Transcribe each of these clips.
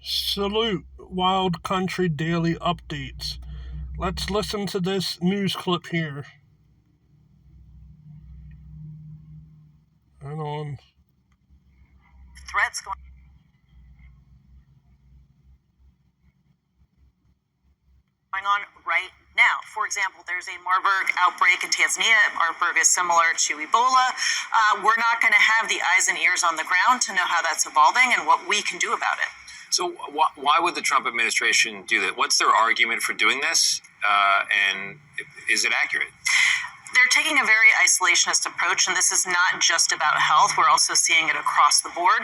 Salute Wild Country Daily Updates. Let's listen to this news clip here. Hang on. Threats going on right now. For example, there's a Marburg outbreak in Tanzania. Marburg is similar to Ebola. We're not going to have the eyes and ears on the ground to know how that's evolving and what we can do about it. So why would the Trump administration do that? What's their argument for doing this? And is it accurate? They're taking a very isolationist approach, and this is not just about health. We're also seeing it across the board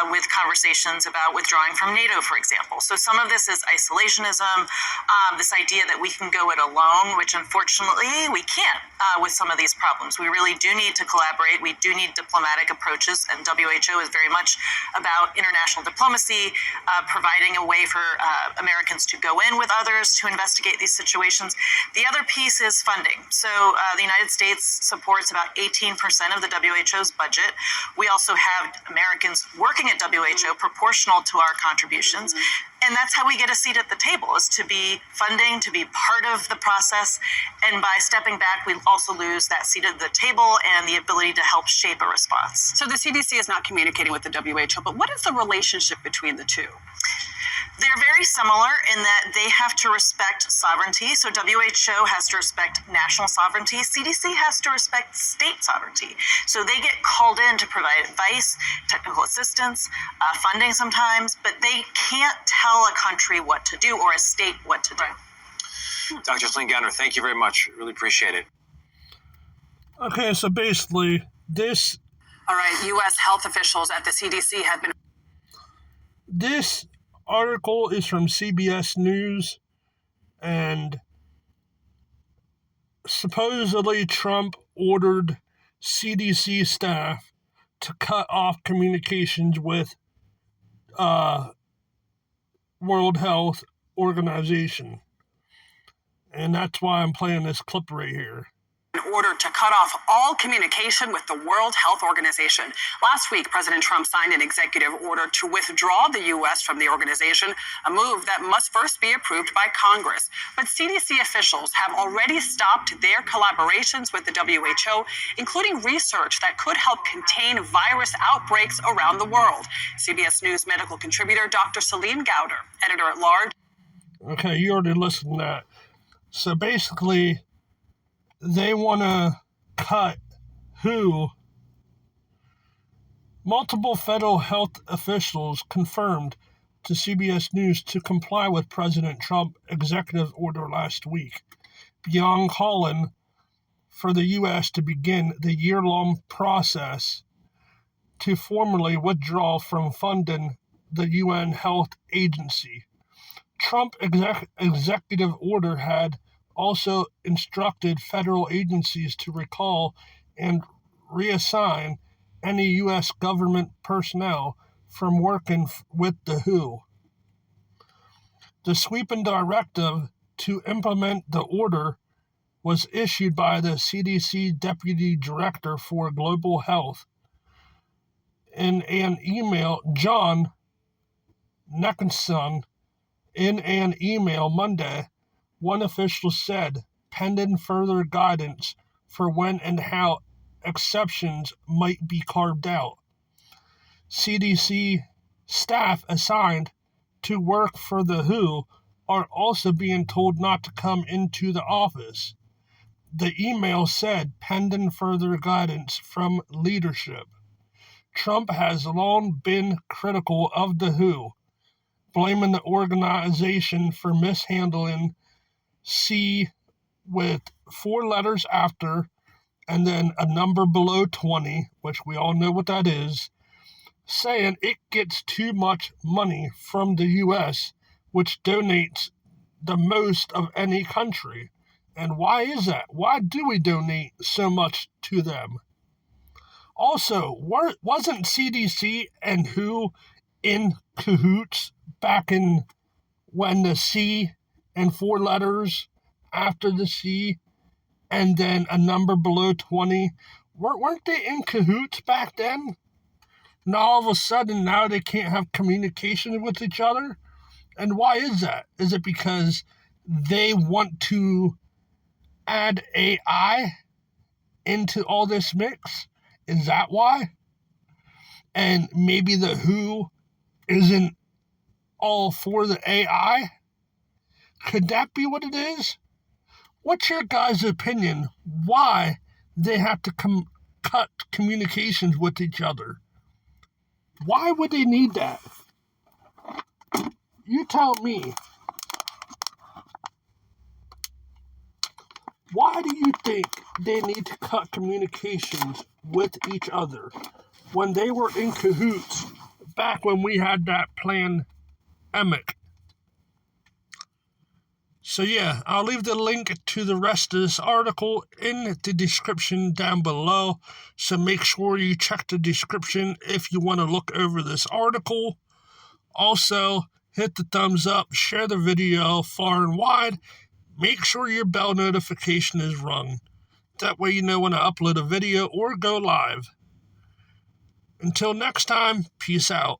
with conversations about withdrawing from NATO, for example. So some of this is isolationism, this idea that we can go it alone, which unfortunately we can't with some of these problems. We really do need to collaborate. We do need diplomatic approaches, and WHO is very much about international diplomacy, providing a way for Americans to go in with others to investigate these situations. The other piece is funding. So the United States supports about 18% of the WHO's budget. We also have Americans working at WHO proportional to our contributions. And that's how we get a seat at the table, is to be funding, to be part of the process. And by stepping back, we also lose that seat at the table and the ability to help shape a response. So the CDC is not communicating with the WHO, but what is the relationship between the two? They're very similar in that they have to respect sovereignty. So WHO has to respect national sovereignty. CDC has to respect state sovereignty. So they get called in to provide advice, technical assistance, funding sometimes, but they can't tell a country what to do or a state what to do. Right. Dr. Slingowner, thank you very much. Really appreciate it. Okay, so basically, this... All right, U.S. health officials at the CDC have been... This article is from CBS News, and supposedly Trump ordered CDC staff to cut off communications with World Health Organization. And that's why I'm playing this clip right here. In order to cut off all communication with the World Health Organization. Last week, President Trump signed an executive order to withdraw the U.S. from the organization, a move that must first be approved by Congress. But CDC officials have already stopped their collaborations with the WHO, including research that could help contain virus outbreaks around the world. CBS News medical contributor Dr. Salim Gowder, editor-at-large. Okay, you already listened to that. So basically, they want to cut WHO. Multiple federal health officials confirmed to CBS News to comply with President Trump's executive order last week, beyond calling for the U.S. to begin the year-long process to formally withdraw from funding the UN Health Agency. Trump's executive order had also instructed federal agencies to recall and reassign any U.S. government personnel from working with the WHO. The sweeping directive to implement the order was issued by the CDC Deputy Director for Global Health. In an email, John Nicholson, in an email Monday, one official said, pending further guidance for when and how exceptions might be carved out. CDC staff assigned to work for the WHO are also being told not to come into the office. The email said, pending further guidance from leadership. Trump has long been critical of the WHO, blaming the organization for mishandling C with 4 letters after and then a number below 20, which we all know what that is, saying it gets too much money from the U.S., which donates the most of any country. And why is that? Why do we donate so much to them? Also, wasn't CDC and WHO in cahoots back in when the C and 4 letters after the C and then a number below 20, weren't they in cahoots back then? Now all of a sudden, now they can't have communication with each other? And why is that? Is it because they want to add AI into all this mix? Is that why? And maybe the WHO isn't all for the AI? Could that be what it is? What's your guys' opinion? Why they have to cut communications with each other? Why would they need that? You tell me. Why do you think they need to cut communications with each other when they were in cahoots back when we had that pandemic? So yeah, I'll leave the link to the rest of this article in the description down below. So make sure you check the description if you want to look over this article. Also, hit the thumbs up, share the video far and wide. Make sure your bell notification is rung. That way you know when I upload a video or go live. Until next time, peace out.